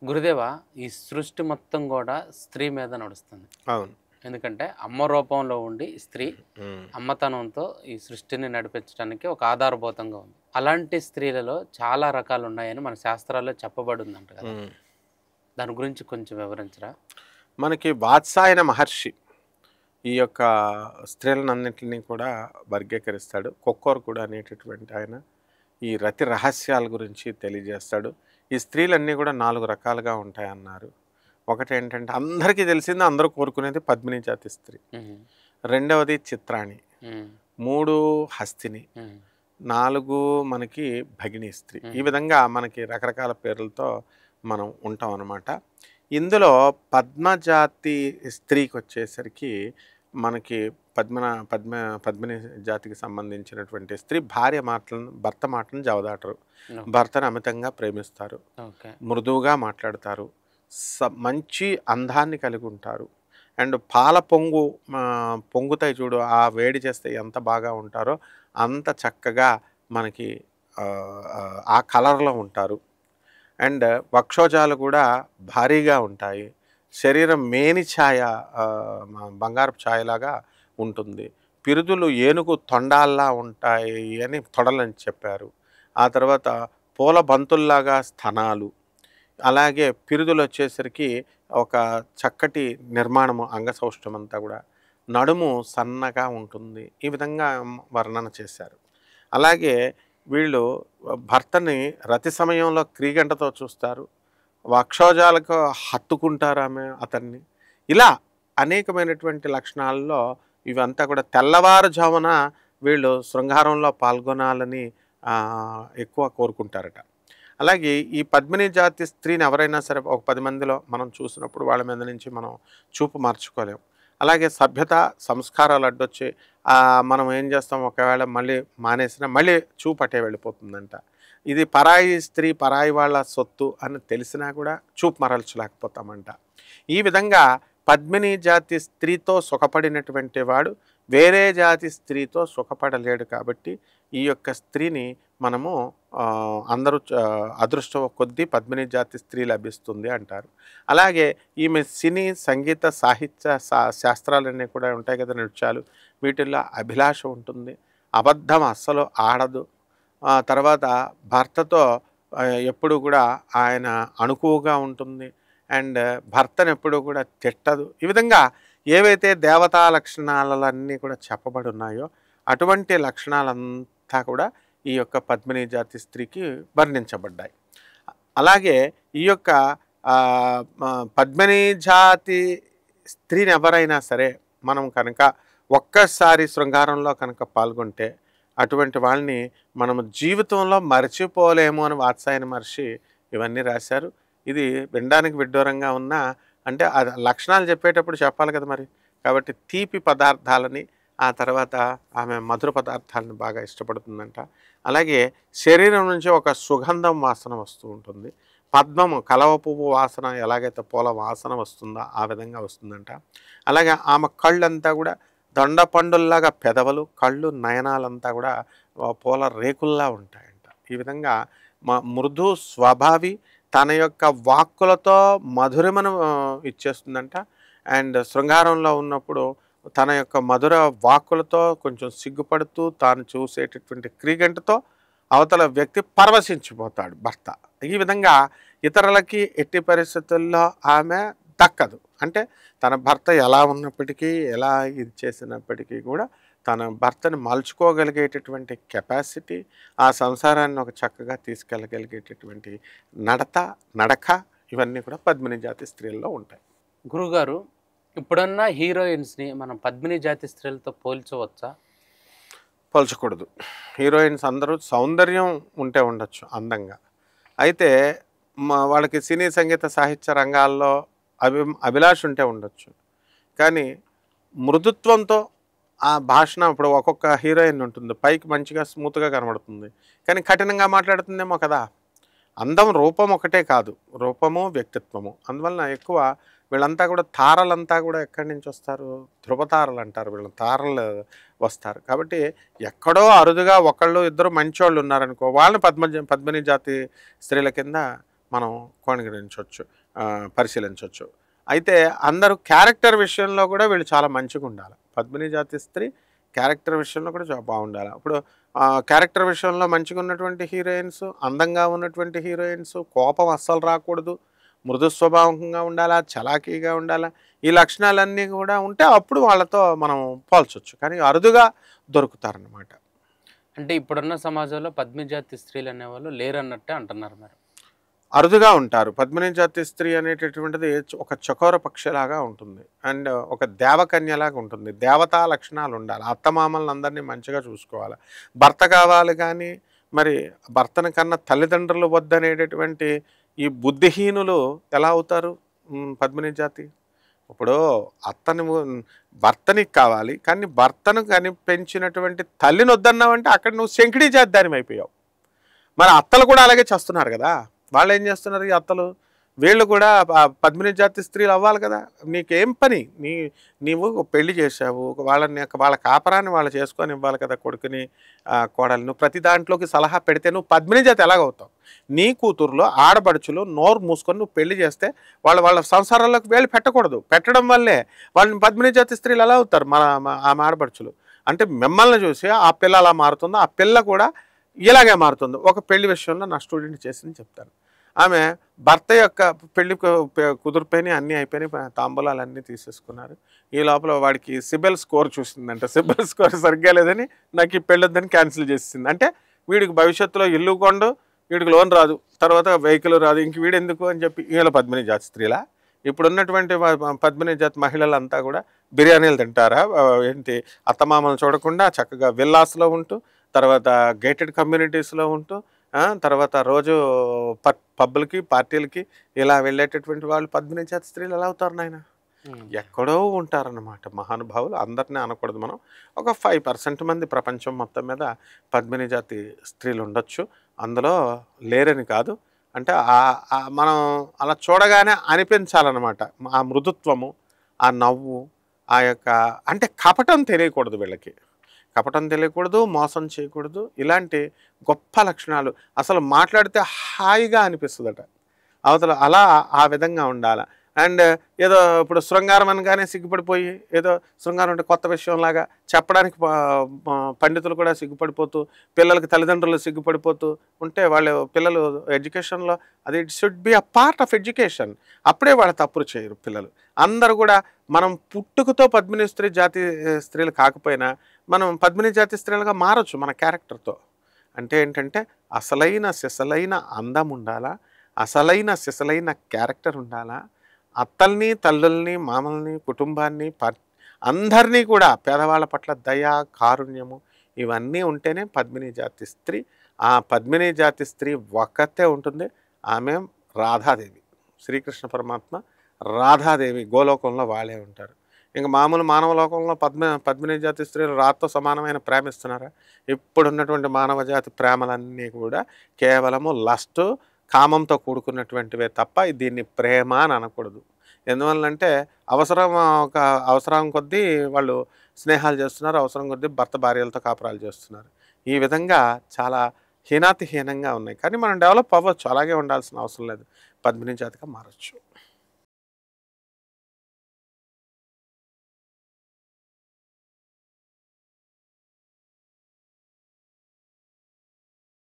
గురుదేవా, ఈ సృష్టి మొత్తం గూడా స్త్రీ మీద నడుస్తుంది. అవును. ఎందుకంటే అమ్మ రూపంలో ఉండి స్త్రీ హ్మ్. అమ్మతనంతో ఈ సృష్టిని నడిపించడానికి ఒక ఆధారభూతంగా ఉంది. అలాంటి స్త్రీలలో చాలా రకాలున్నాయని మన శాస్త్రాల్లో చెప్పబడుందంట గదా! హ్మ్. దాని గురించి కొంచెం వివరించరా? మనకి వాత్సాయన మహర్షి ఈ యొక్క స్త్రీలనన్నిటిని కూడా వర్గీకరిస్తాడు. కొక్కోరకుడు అనేటటువంటి ఆయన ఈ రతి రహస్యాల గురించి తెలియజేస్తాడు. ఈ స్త్రీలన్నీ కూడా 4 రకాలుగా ఉంటాయన్నారు. ఒకటేంటంటే అందరికీ తెలిసింది, అందరూ కోరుకునేది పద్మిని జాతి స్త్రీ. హుహు. రెండవది చిత్రాణి. హ్మ్. 3 హస్తిని. హ్మ్. 4 మనకి భగిని స్త్రీ. ఈ హుహు. విధంగా మనకి రకరకాల పేర్లతో మనం ఉంటాం అన్నమాట. ఇందులో పద్మజాతి స్త్రీకొచ్చేసరికి మనకి పద్మ పద్మిని జాతికి సంబంధించినటువంటి స్త్రీ భర్త మాటలను జవదాటరు. ఓకే. భర్తను అమితంగా ప్రేమిస్తారు. ఓకే. మృదువుగా మాట్లాడతారు. మంచి అందాన్ని కలిగి ఉంటారు. అండ్ పాల పొంగుతాయి చూడు, ఆ వేడి చేస్తే ఎంత బాగా ఉంటారో అంత చక్కగా మనకి ఆ కలర్‌లో ఉంటారు. అండ్ వక్షోజాలు కూడా భారీగా ఉంటాయి. శరీరం మేని ఛాయ, బంగారపు ఛాయలాగా ఉంటుంది. పిరుదులు ఏనుగు తొండాల్లా ఉంటాయి అని తొడలని చెప్పారు. ఆ తర్వాత పూల బంతుల్లాగా స్తనాలు. అలాగే పిరుదులొచ్చేసరికి ఒక చక్కటి నిర్మాణము, అంగసౌష్ఠమంతా గూడా. నడుము సన్నగా ఉంటుంది. ఈ విధంగా వర్ణన చేశారు. అలాగే వీళ్ళు భర్తని రతి సమయంలో క్రీగంటతో చూస్తారు. వక్షోజాలకు హత్తుకుంటారామె అతన్ని. ఇలా అనేకమైనటువంటి లక్షణాల్లో ఇవంతా కూడా తెల్లవారుజామున వీళ్ళు శృంగారంలో పాల్గొనాలని ఎక్కువ కోరుకుంటారట. అలాగే ఈ పద్మిని జాతి స్త్రీని ఎవరైనా సరే ఒక 10 మందిలో మనం చూసినప్పుడు వాళ్ళ మీద నుంచి మనం చూపు మార్చుకోలేం. అలాగే సభ్యత, సంస్కారాలు అడ్డొచ్చి మనం ఏం చేస్తాం, ఒకవేళ మళ్ళీ మానేసినా మళ్ళీ చూపు అటే వెళ్ళిపోతుందంట. ఇది పరాయి స్త్రీ, పరాయి వాళ్ళ సొత్తు అని తెలిసినా కూడా చూపు మరల్చలేకపోతామంట. ఈ విధంగా పద్మిని జాతి స్త్రీతో సుఖపడినటువంటి వాడు వేరే జాతి స్త్రీతో సుఖపడలేడు. కాబట్టి ఈ యొక్క స్త్రీని మనము అందరూ అదృష్టం కొద్దీ పద్మిని జాతి స్త్రీ లభిస్తుంది అంటారు. అలాగే ఈమె సినీ, సంగీత, సాహిత్య, శాస్త్రాలన్నీ కూడా ఉంటాయి కదా, నృత్యాలు, వీటిల్లో అభిలాష ఉంటుంది. అబద్ధం అస్సలు ఆడదు. తర్వాత భర్తతో ఎప్పుడు కూడా ఆయన అణుకువగా ఉంటుంది. అండ్ భర్తను ఎప్పుడు కూడా తిట్టదు. ఈ విధంగా ఏవైతే దేవతా లక్షణాలన్నీ కూడా చెప్పబడి ఉన్నాయో అటువంటి లక్షణాలంతా కూడా ఈ యొక్క పద్మిని జాతి స్త్రీకి వర్ణించబడ్డాయి. అలాగే ఈ యొక్క పద్మిని జాతి స్త్రీని ఎవరైనా సరే మనం కనుక ఒక్కసారి శృంగారంలో కనుక పాల్గొంటే అటువంటి వాళ్ళని మనము జీవితంలో మర్చిపోలేము అని వాత్సాయన మహర్షి ఇవన్నీ రాశారు. ఇది వినడానికి విడ్డూరంగా ఉన్నా అంటే అది లక్షణాలు చెప్పేటప్పుడు చెప్పాలి కదా మరి. కాబట్టి తీపి పదార్థాలని, ఆ తర్వాత ఆమె మధుర పదార్థాలను బాగా ఇష్టపడుతుందంట. అలాగే శరీరం నుంచి ఒక సుగంధం వాసన వస్తూ ఉంటుంది. పద్మము, కలవ పువ్వు వాసన ఎలాగైతే పూల వాసన వస్తుందో ఆ విధంగా వస్తుందంట. అలాగే ఆమె కళ్ళంతా కూడా దొండపండుల్లాగా పెదవులు, కళ్ళు, నయనాలంతా కూడా పూల రేకుల్లా ఉంటాయంట. ఈ విధంగా మృదు స్వభావి, తన యొక్క వాక్కులతో మధురిమను ఇచ్చేస్తుందంట. అండ్ శృంగారంలో ఉన్నప్పుడు తన యొక్క మధుర వాక్కులతో కొంచెం సిగ్గుపడుతూ తాను చూసేటటువంటి క్రీగంటతో అవతల వ్యక్తి పరవశించిపోతాడు భర్త. ఈ విధంగా ఇతరులకి ఎట్టి పరిస్థితుల్లో ఆమె దక్కదు. అంటే తన భర్త ఎలా ఉన్నప్పటికీ, ఎలా ఇది చేసినప్పటికీ కూడా తన భర్తని మలుచుకోగలిగేటటువంటి కెపాసిటీ, ఆ సంసారాన్ని ఒక చక్కగా తీసుకెళ్ళగలిగేటటువంటి నడక ఇవన్నీ కూడా పద్మిని జాతి స్త్రీల్లో ఉంటాయి. గురుగారు, ఇప్పుడున్న హీరోయిన్స్‌ని మనం పద్మిని జాతి స్త్రీలతో పోల్చవచ్చా? పోల్చకూడదు. హీరోయిన్స్ అందరూ సౌందర్యం ఉంటే ఉండొచ్చు అందంగా. అయితే వాళ్ళకి సినీ, సంగీత, సాహిత్య రంగాల్లో అభిలాష ఉంటే ఉండొచ్చు. కానీ మృదుత్వంతో ఆ భాషణ, ఇప్పుడు ఒక్కొక్క హీరోయిన్ ఉంటుంది, పైకి మంచిగా స్మూత్‌గా కనబడుతుంది. కానీ కఠినంగా మాట్లాడుతుందేమో కదా! అందం రూపం ఒకటే కాదు, రూపము, వ్యక్తిత్వము. అందువలన ఎక్కువ వీళ్ళంతా కూడా తారలంతా కూడా ఎక్కడి నుంచి వస్తారు? ధృవతారలు అంటారు వీళ్ళని. తారలు వస్తారు. కాబట్టి ఎక్కడో అరుదుగా ఒకళ్ళు ఇద్దరు మంచోళ్ళు ఉన్నారనుకో, వాళ్ళని పద్మిని జాతి స్త్రీల కింద మనం కోణగించవచ్చు, పరిశీలించవచ్చు. అయితే అందరూ క్యారెక్టర్ విషయంలో కూడా వీళ్ళు చాలా మంచిగా ఉండాలి. పద్మిని జాతి స్త్రీ క్యారెక్టర్ విషయంలో కూడా చాలా బాగుండాలి. ఇప్పుడు క్యారెక్టర్ విషయంలో మంచిగా ఉన్నటువంటి హీరోయిన్స్, అందంగా ఉన్నటువంటి హీరోయిన్స్, కోపం అస్సలు రాకూడదు, మృదు స్వభావంగా ఉండాలా, చలాకీగా ఉండాలా, ఈ లక్షణాలన్నీ కూడా ఉంటే అప్పుడు వాళ్ళతో మనం పోల్చొచ్చు. కానీ అరుదుగా దొరుకుతారనమాట. అంటే ఇప్పుడున్న సమాజంలో పద్మిని జాతి స్త్రీలు అనేవాళ్ళు లేరన్నట్టే అంటున్నారు మరి. అరుదుగా ఉంటారు. పద్మిని జాతి స్త్రీ అనేటటువంటిది ఒక చకోర పక్షిలాగా ఉంటుంది. అండ్ ఒక దేవకన్యలాగా ఉంటుంది. దేవతా లక్షణాలు ఉండాలి. అత్తమామలను అందరినీ మంచిగా చూసుకోవాలి. భర్త కావాలి కానీ మరి భర్తని కన్నా తల్లిదండ్రులు వద్దనేటటువంటి ఈ బుద్ధిహీనులు ఎలా అవుతారు పద్మిని జాతి? ఇప్పుడు భర్తనికి కావాలి కానీ భర్తను పెంచినటువంటి తల్లిని వద్దన్నావంటే అక్కడ నువ్వు శంకిడి జాతి దాని అయిపోయావు. మరి అత్తలు కూడా అలాగే చేస్తున్నారు కదా. వాళ్ళు ఏం చేస్తున్నారు ఈ అత్తలు? వీళ్ళు కూడా పద్మిని జాతి స్త్రీలు అవ్వాలి కదా. నీకేం పని? నీవు పెళ్లి చేసావు, వాళ్ళ కాపరాన్ని వాళ్ళు చేసుకొని ఇవ్వాలి కదా, కొడుకుని కోడలు. నువ్వు ప్రతి దాంట్లోకి సలహా పెడితే నువ్వు పద్మిని జాతి ఎలాగవుతావు? నీ కూతురులో ఆడబడుచులు నోరు మూసుకొని నువ్వు పెళ్లి చేస్తే వాళ్ళ సంసారాల్లోకి వేళ్ళు పెట్టకూడదు. పెట్టడం వల్లే వాళ్ళని పద్మిని జాతి స్త్రీలు ఎలా అవుతారు? ఆ ఆడబడుచులు అంటే మిమ్మల్ని చూసి ఆ పిల్ల అలా మారుతుందో ఆ పిల్ల కూడా ఇలాగే మారుతుంది. ఒక పెళ్లి విషయంలో నా స్టూడెంట్ చేసింది చెప్తాను. ఆమె భర్త యొక్క పెళ్లి కుదిరిపోయినాయి, అన్నీ అయిపోయినాయి, తాంబూలాలన్నీ తీసేసుకున్నారు. ఈ లోపల వాడికి సిబిల్ స్కోర్ చూసిందంట. సిబిల్ స్కోర్ సరిగ్గా లేదని నాకు ఈ పెళ్ళి వద్దని క్యాన్సిల్ చేసింది. అంటే వీడికి భవిష్యత్తులో ఇల్లు కొండు, వీడికి లోన్ రాదు, తర్వాత వెహికల్ రాదు, ఇంక వీడు ఎందుకు అని చెప్పి వీళ్ళ పద్మిని జాతి స్త్రీలా? ఇప్పుడున్నటువంటి పద్మిని జాతి మహిళలంతా కూడా బిర్యానీలు తింటారా ఏంటి? అత్తమామలు చూడకుండా చక్కగా విల్లాస్లో ఉంటూ, తర్వాత గేటెడ్ కమ్యూనిటీస్లో ఉంటూ, తర్వాత రోజు పబ్బులకి పార్టీలకి ఇలా వెళ్ళేటటువంటి వాళ్ళు పద్మిని జాతి స్త్రీలు ఎలా అవుతారు నాయన? ఎక్కడో ఉంటారన్నమాట మహానుభావులు. అందరినీ అనకూడదు మనం. ఒక 5% మంది ప్రపంచం మొత్తం మీద పద్మిని జాతి స్త్రీలు ఉండొచ్చు. అందులో లేరని కాదు. అంటే మనం అలా చూడగానే అనిపించాలన్నమాట. ఆ మృదుత్వము, ఆ నవ్వు, ఆ యొక్క అంటే కపటం తెలియకూడదు వీళ్ళకి. కపటం తెలియకూడదు, మోసం చేయకూడదు. ఇలాంటి గొప్ప లక్షణాలు అసలు మాట్లాడితే హాయిగా అనిపిస్తుందట అవతల. అలా ఆ విధంగా ఉండాలి. అండ్ ఏదో ఇప్పుడు శృంగారం అనగానే సిగ్గుపడిపోయి ఏదో శృంగారం అంటే కొత్త విషయంలాగా చెప్పడానికి పండితులు కూడా సిగ్గుపడిపోతూ, పిల్లలకి తల్లిదండ్రులు సిగ్గుపడిపోతూ ఉంటే వాళ్ళు పిల్లలు ఎడ్యుకేషన్లో అది it should be a part of education. అప్పుడే వాళ్ళు తప్పులు చేయరు పిల్లలు. అందరూ కూడా మనం పుట్టుకతో పద్మిని జాతి స్త్రీలు కాకపోయినా మనం పద్మిని జాతి స్త్రీలుగా మారచ్చు మన క్యారెక్టర్తో. అంటే ఏంటంటే అసలైన సిసలైన అందం ఉండాలా, అసలైన సిసలైన క్యారెక్టర్ ఉండాలా, అత్తల్ని తల్లుల్ని మామల్ని కుటుంబాన్ని అందరినీ కూడా పేదవాళ్ళ పట్ల దయ కారుణ్యము ఇవన్నీ ఉంటేనే పద్మిని జాతి స్త్రీ. ఆ పద్మిని జాతి స్త్రీ ఒక్కతే ఉంటుంది. ఆమె రాధాదేవి. శ్రీకృష్ణ పరమాత్మ రాధాదేవి గోలోకంలో వాళ్ళే ఉంటారు. ఇంకా మామూలు మానవ లోకంలో పద్మిని జాతి స్త్రీలు రాతతో సమానమైన ప్రేమ ఇస్తున్నారా? ఇప్పుడున్నటువంటి మానవ జాతి ప్రేమలన్నీ కూడా కేవలము లస్ట్, కామంతో కూడుకున్నటువంటివే తప్ప దీన్ని ప్రేమ అని అనకూడదు. ఎందువల్లంటే అవసరం కొద్దీ వాళ్ళు స్నేహాలు చేస్తున్నారు, అవసరం కొద్దీ భర్త భార్యలతో కాపురాలు చేస్తున్నారు. ఈ విధంగా చాలా హీనాతిహీనంగా ఉన్నాయి. కానీ మనం డెవలప్ అవ్వచ్చు, అలాగే ఉండాల్సిన అవసరం లేదు. పద్మిని జాతిగా మారచ్చు.